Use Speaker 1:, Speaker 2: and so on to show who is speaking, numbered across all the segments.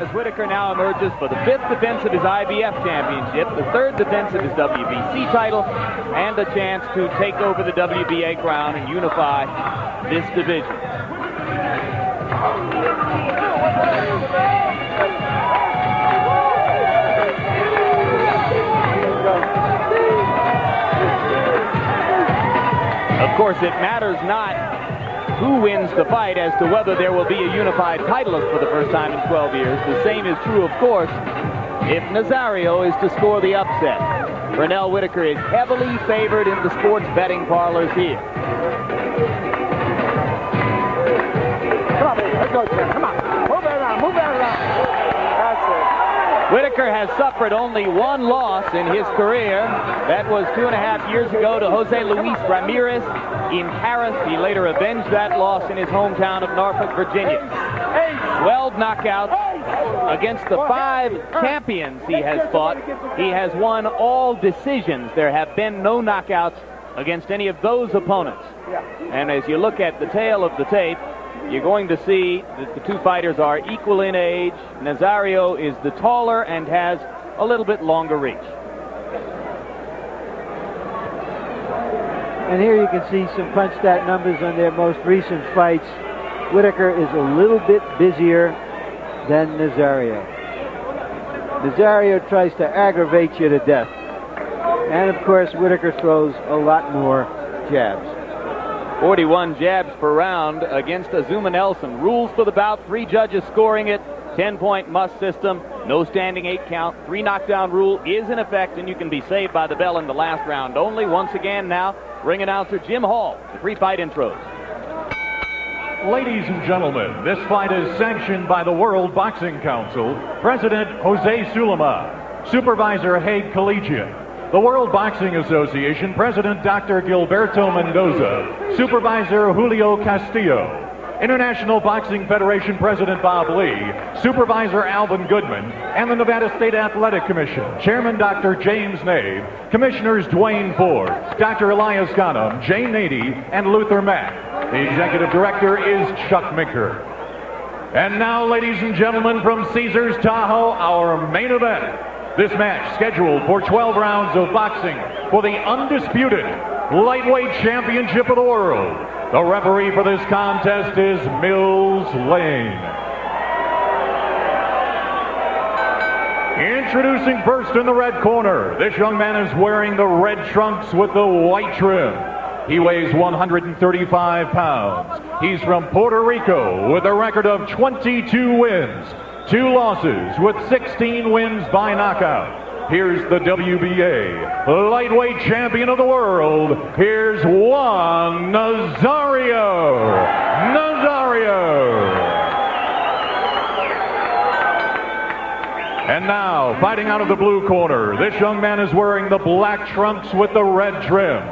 Speaker 1: as Whitaker now emerges for the 5th defense of his IBF championship, the 3rd defense of his WBC title, and a chance to take over the WBA crown and unify this division. Of course, it matters not who wins the fight as to whether there will be a unified titleist for the first time in 12 years. The same is true, of course, if Nazario is to score the upset. Pernell Whitaker is heavily favored in the sports betting parlors here.
Speaker 2: Come on, baby. Let's go, Jim. Come on. Move that around. Move that around. That's it.
Speaker 1: Whitaker has suffered only one loss in his career. That was 2.5 years ago to Jose Luis Ramirez in Paris. He later avenged that loss in his hometown of Norfolk, Virginia. 12 knockouts against the 5 champions he has fought. He has won all decisions. There have been no knockouts against any of those opponents. And as you look at the tail of the tape, you're going to see that the two fighters are equal in age. Nazario is the taller and has a little bit longer reach.
Speaker 3: And here you can see some punch stat numbers on their most recent fights. Whitaker is a little bit busier than Nazario. Nazario tries to aggravate you to death. And of course, Whitaker throws a lot more jabs.
Speaker 1: 41 jabs per round against Azuma Nelson. Rules for the bout, 3 judges scoring it, 10-point must system, no standing 8 count, 3 knockdown rule is in effect, and you can be saved by the bell in the last round only. Once again now, ring announcer Jim Hall, the pre-fight intros.
Speaker 4: Ladies and gentlemen, this fight is sanctioned by the World Boxing Council, President Jose Sulema, Supervisor Haig Collegiate, the World Boxing Association, President Dr. Gilberto Mendoza, Supervisor Julio Castillo, International Boxing Federation President Bob Lee, Supervisor Alvin Goodman, and the Nevada State Athletic Commission, Chairman Dr. James Nave, Commissioners Dwayne Ford, Dr. Elias Ghanem, Jay Nady, and Luther Mack. The Executive Director is Chuck Minker. And now, ladies and gentlemen, from Caesars Tahoe, our main event. This match scheduled for 12 rounds of boxing for the undisputed lightweight championship of the world. The referee for this contest is Mills Lane. Introducing first in the red corner, this young man is wearing the red trunks with the white trim. He weighs 135 pounds. He's from Puerto Rico with a record of 22 wins, 2 losses with 16 wins by knockout. Here's the WBA lightweight champion of the world. Here's Juan Nazario. And now, fighting out of the blue corner, this young man is wearing the black trunks with the red trim.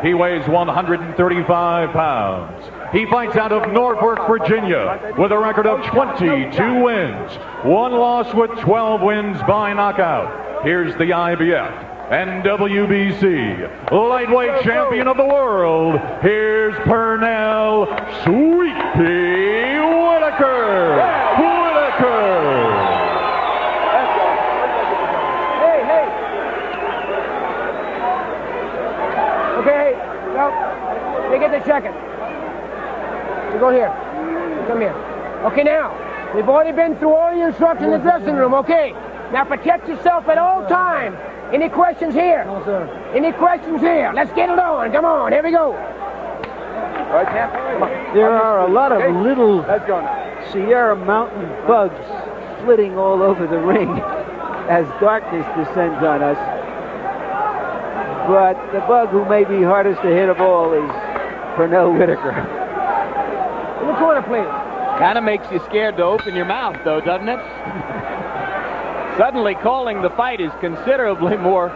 Speaker 4: He weighs 135 pounds. He fights out of Norfolk, Virginia, with a record of 22 wins, 1 loss with 12 wins by knockout. Here's the IBF and WBC lightweight champion of the world. Here's Pernell Sweet Pea Whitaker.
Speaker 2: Okay, well, they get the check-in. You go here. Come here. Okay, now, we've already been through all your instructions in the dressing room, okay? Now protect yourself at all times. Any questions here? No, sir. Any questions here? Let's get it on. Come on, here we go. All right, Champ. Come on.
Speaker 3: There are a lot of little Sierra Mountain bugs flitting all over the ring as darkness descends on us. But the bug who may be hardest to hit of all is Pernell Whitaker.
Speaker 2: In the corner, please.
Speaker 1: Kind of makes you scared to open your mouth, though, doesn't it? Suddenly calling the fight is considerably more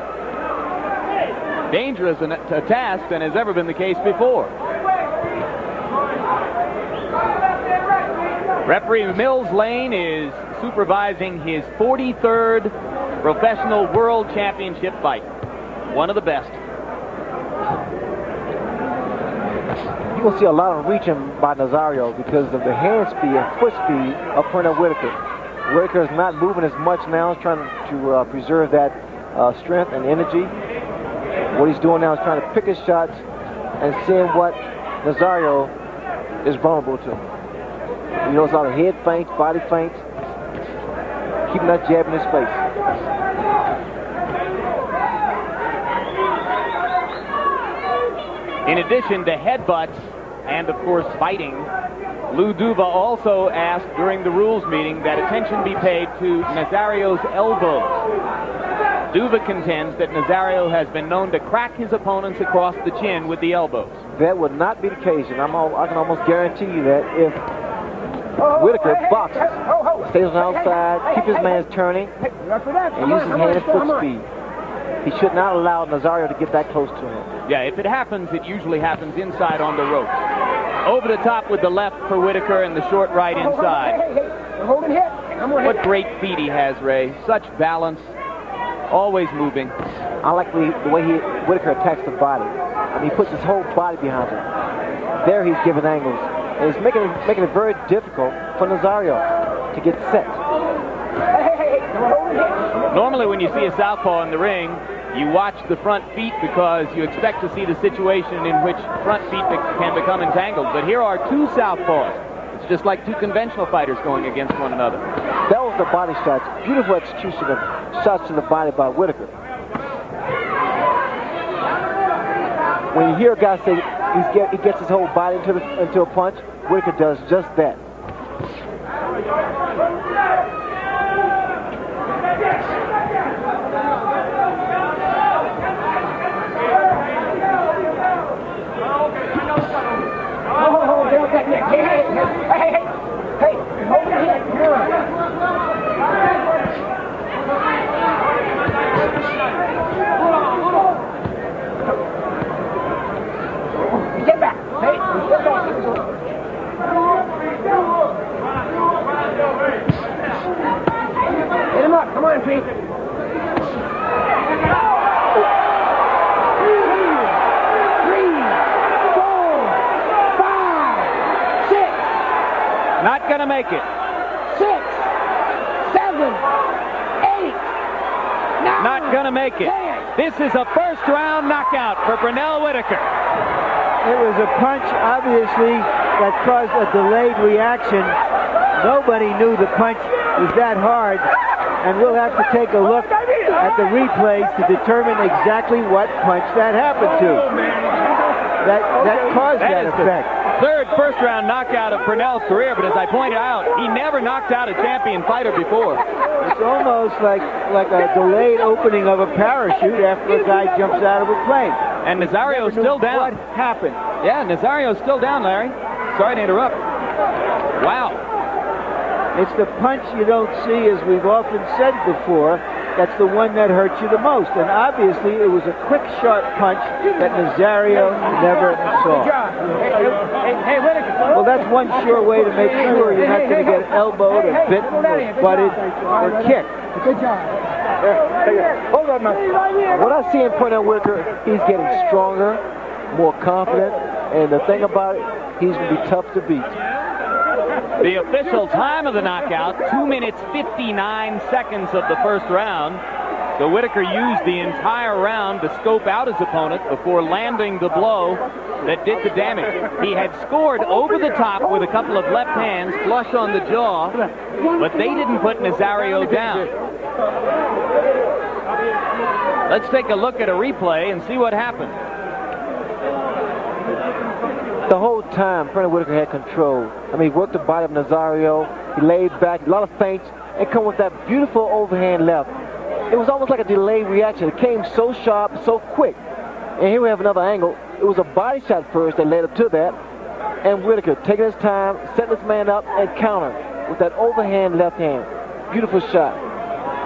Speaker 1: dangerous a task than has ever been the case before. Referee Mills Lane is supervising his 43rd professional world championship fight. One of the best.
Speaker 5: You will see a lot of reaching by Nazario because of the hand speed and foot speed of Pernell Whitaker. Whitaker is not moving as much now. He's trying to preserve that strength and energy. What he's doing now is trying to pick his shots and seeing what Nazario is vulnerable to. He knows a lot of head feints, body feints, keeping that jab in his face.
Speaker 1: In addition to headbutts and, of course, biting, Lou Duva also asked during the rules meeting that attention be paid to Nazario's elbows. Duva contends that Nazario has been known to crack his opponents across the chin with the elbows.
Speaker 5: That would not be the case, and I can almost guarantee you that if Whitaker boxes, stays on the outside, keep his hands turning, and uses hand and foot speed, he should not allow Nazario to get that close to him.
Speaker 1: Yeah, if it happens, it usually happens inside on the ropes. Over the top with the left for Whitaker and the short right inside. What great feet he has, Ray. Such balance, always moving.
Speaker 5: I like the way Whitaker attacks the body. I mean, he puts his whole body behind him. There he's giving angles. And it's making it very difficult for Nazario to get set.
Speaker 1: Normally when you see a southpaw in the ring, you watch the front feet because you expect to see the situation in which front feet can become entangled. But here are two southpaws. It's just like two conventional fighters going against one another.
Speaker 5: That was the body shots. Beautiful execution of shots to the body by Whitaker. When you hear a guy say he gets his whole body into a punch, Whitaker does just that.
Speaker 2: Hey, hold your head, come on. Get back, hey, get back. Hit him up, come on, Pete.
Speaker 1: Not going to make it.
Speaker 2: 6, 7, 8, 9.
Speaker 1: Not going to make it.
Speaker 2: 10.
Speaker 1: This is a first-round knockout for Pernell Whitaker.
Speaker 3: It was a punch, obviously, that caused a delayed reaction. Nobody knew the punch was that hard, and we'll have to take a look at the replays to determine exactly what punch that happened to. That caused that effect.
Speaker 1: Third first-round knockout of Pernell's career, but as I pointed out, he never knocked out a champion fighter before.
Speaker 3: It's almost like a delayed opening of a parachute after a guy jumps out of a plane.
Speaker 1: And Nazario's still down.
Speaker 3: What happened?
Speaker 1: Yeah, Nazario's still down, Larry. Sorry to interrupt. Wow.
Speaker 3: It's the punch you don't see, as we've often said before, that's the one that hurts you the most. And obviously, it was a quick, sharp punch that Nazario never saw.
Speaker 2: Hey, Whitaker.
Speaker 3: Well, that's one sure way to make sure you're not going to get elbowed or bitten or butted or kicked.
Speaker 2: Good job.
Speaker 5: Hold on, man. What I see in Pernell Whitaker, he's getting stronger, more confident, and the thing about it, he's going to be tough to beat.
Speaker 1: The official time of the knockout, 2 minutes 59 seconds of the first round. So Whitaker used the entire round to scope out his opponent before landing the blow that did the damage. He had scored over the top with a couple of left hands flush on the jaw, but they didn't put Nazario down. Let's take a look at a replay and see what happened.
Speaker 5: The whole time, Pernell Whitaker had control. I mean, he worked the body of Nazario. He laid back, a lot of feints, and come with that beautiful overhand left. It was almost like a delayed reaction. It came so sharp, so quick. And here we have another angle. It was a body shot first that led up to that. And Whitaker taking his time, setting his man up, and counter with that overhand left hand. Beautiful shot.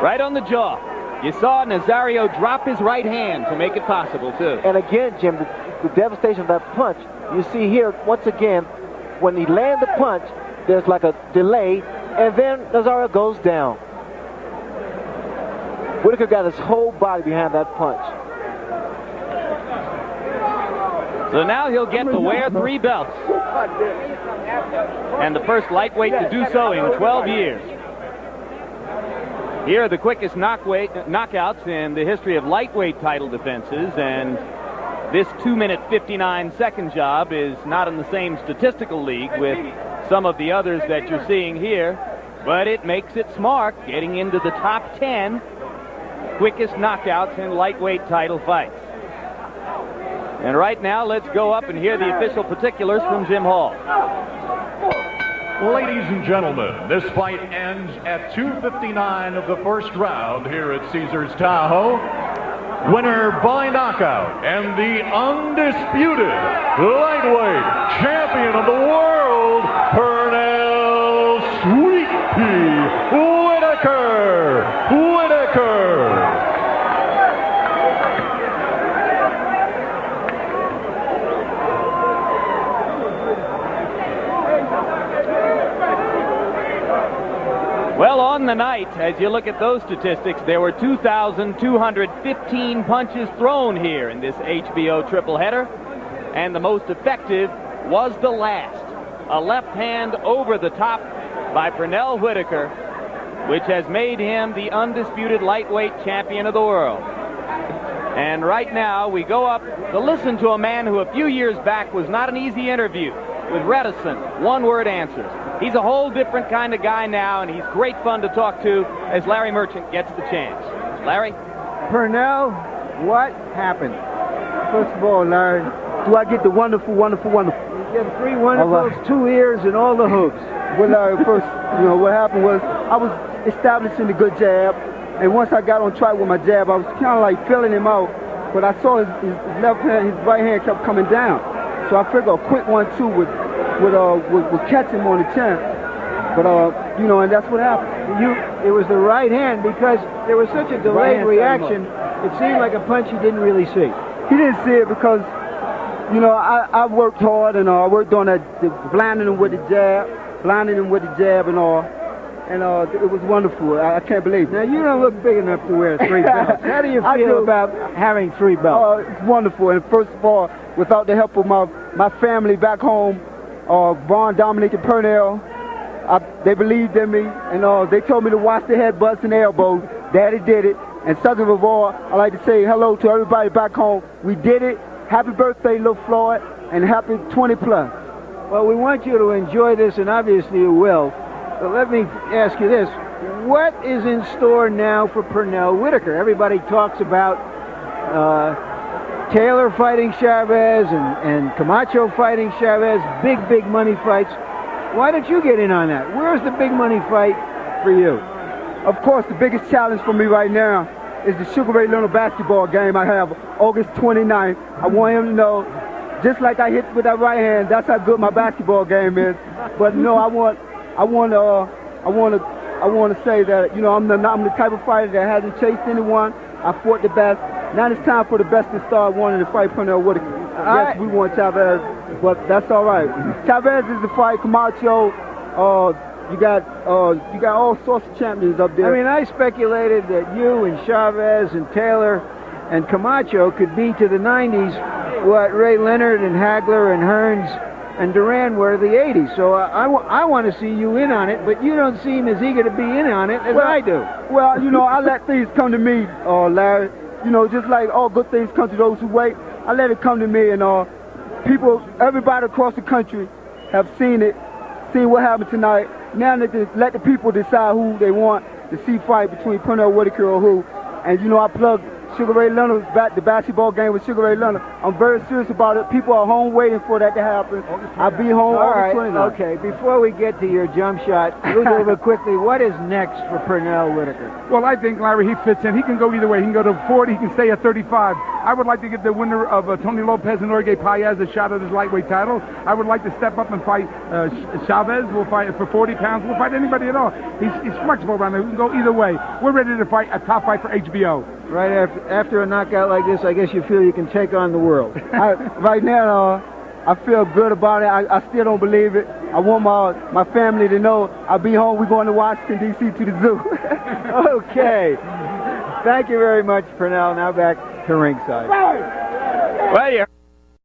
Speaker 1: Right on the jaw. You saw Nazario drop his right hand to make it possible, too.
Speaker 5: And again, Jim, the devastation of that punch, you see here, once again, when he lands the punch, there's like a delay, and then Nazario goes down. Whitaker got his whole body behind that punch.
Speaker 1: So now he'll get to wear 3 belts. And the first lightweight to do so in 12 years. Here are the quickest knockouts in the history of lightweight title defenses, and this 2-minute 59-second job is not in the same statistical league with some of the others that you're seeing here, but it makes its mark, getting into the top 10 quickest knockouts in lightweight title fights. And right now, let's go up and hear the official particulars from Jim Hall.
Speaker 4: Ladies and gentlemen, this fight ends at 2:59 of the first round here at Caesars Tahoe. Winner by knockout and the undisputed lightweight champion of the world, Pernell Sweet Pea Whitaker.
Speaker 1: Well, on the night, as you look at those statistics, there were 2,215 punches thrown here in this HBO triple header, and the most effective was the last, a left hand over the top by Pernell Whitaker, which has made him the undisputed lightweight champion of the world. And right now, we go up to listen to a man who a few years back was not an easy interview, with reticent, one-word answers. He's a whole different kind of guy now, and he's great fun to talk to as Larry Merchant gets the chance. Larry?
Speaker 6: Pernell, what happened? First of all, Larry, do I get the wonderful?
Speaker 3: You get 3 wonderfuls, 2 ears, and all the hoops.
Speaker 6: Well, Larry, first, what happened was I was establishing the good jab, and once I got on track with my jab, I was kind of like filling him out, but I saw his left hand, his right hand kept coming down. So I figured a quick 1-2 would catch him on the chin. But, and that's what happened.
Speaker 3: It was the right hand because there was such a delayed reaction. It seemed like a punch you didn't really see.
Speaker 6: He didn't see it because, I worked hard and I worked on that, blinding him with the jab and all. And it was wonderful. I can't believe it.
Speaker 3: Now, you don't look big enough to wear 3 belts. How do you feel about having 3 belts?
Speaker 6: It's wonderful. And first of all, without the help of my family back home, Vaughn, Dominic, and Pernell, they believed in me. And they told me to watch the headbutts and elbows. Daddy did it. And second of all, I'd like to say hello to everybody back home. We did it. Happy birthday, Lil Floyd, and happy 20 plus.
Speaker 3: Well, we want you to enjoy this, and obviously you will. But let me ask you this. What is in store now for Pernell Whitaker? Everybody talks about Taylor fighting Chavez and Camacho fighting Chavez, big money fights. Why don't you get in on that? Where's the big money fight for you?
Speaker 6: Of course, the biggest challenge for me right now is the Sugar Ray Leonard basketball game I have August 29th. I want him to know, just like I hit with that right hand, that's how good my basketball game is. But no, I want to say that I'm the type of fighter that hasn't chased anyone. I fought the best. Now it's time for the best to start wanting to fight Pernell Whitaker. Yes, we want Chavez, but that's all right. Chavez is the fight. Camacho, you got all sorts of champions up there.
Speaker 3: I mean, I speculated that you and Chavez and Taylor and Camacho could be to the 90s what Ray Leonard and Hagler and Hearns and Duran were the 80s. So I want to see you in on it, but you don't seem as eager to be in on it as I do.
Speaker 6: Well, I let things come to me, Larry. Just like all good things come to those who wait, I let it come to me, and everybody across the country have seen what happened tonight. Now they can let the people decide who they want to see fight between Pernell Whitaker or who. And I plug Sugar Ray Leonard, the basketball game with Sugar Ray Leonard. I'm very serious about it. People are home waiting for that to happen. I'll be home August 29th.
Speaker 3: Okay, before we get to your jump shot, really quickly, what is next for Pernell Whitaker?
Speaker 7: Well, I think, Larry, he fits in. He can go either way. He can go to 40. He can stay at 35. I would like to give the winner of Tony Lopez and Jorge Paez a shot at his lightweight title. I would like to step up and fight Chavez. We'll fight for 40 pounds. We'll fight anybody at all. He's flexible around there. We can go either way. We're ready to fight a top fight for HBO.
Speaker 3: Right after a knockout like this, I guess you feel you can take on the world.
Speaker 6: Right now, I feel good about it. I still don't believe it. I want my family to know I'll be home. We're going to Washington, D.C. to the zoo.
Speaker 3: Okay. Thank you very much, Pernell. Now back to ringside.
Speaker 1: Well,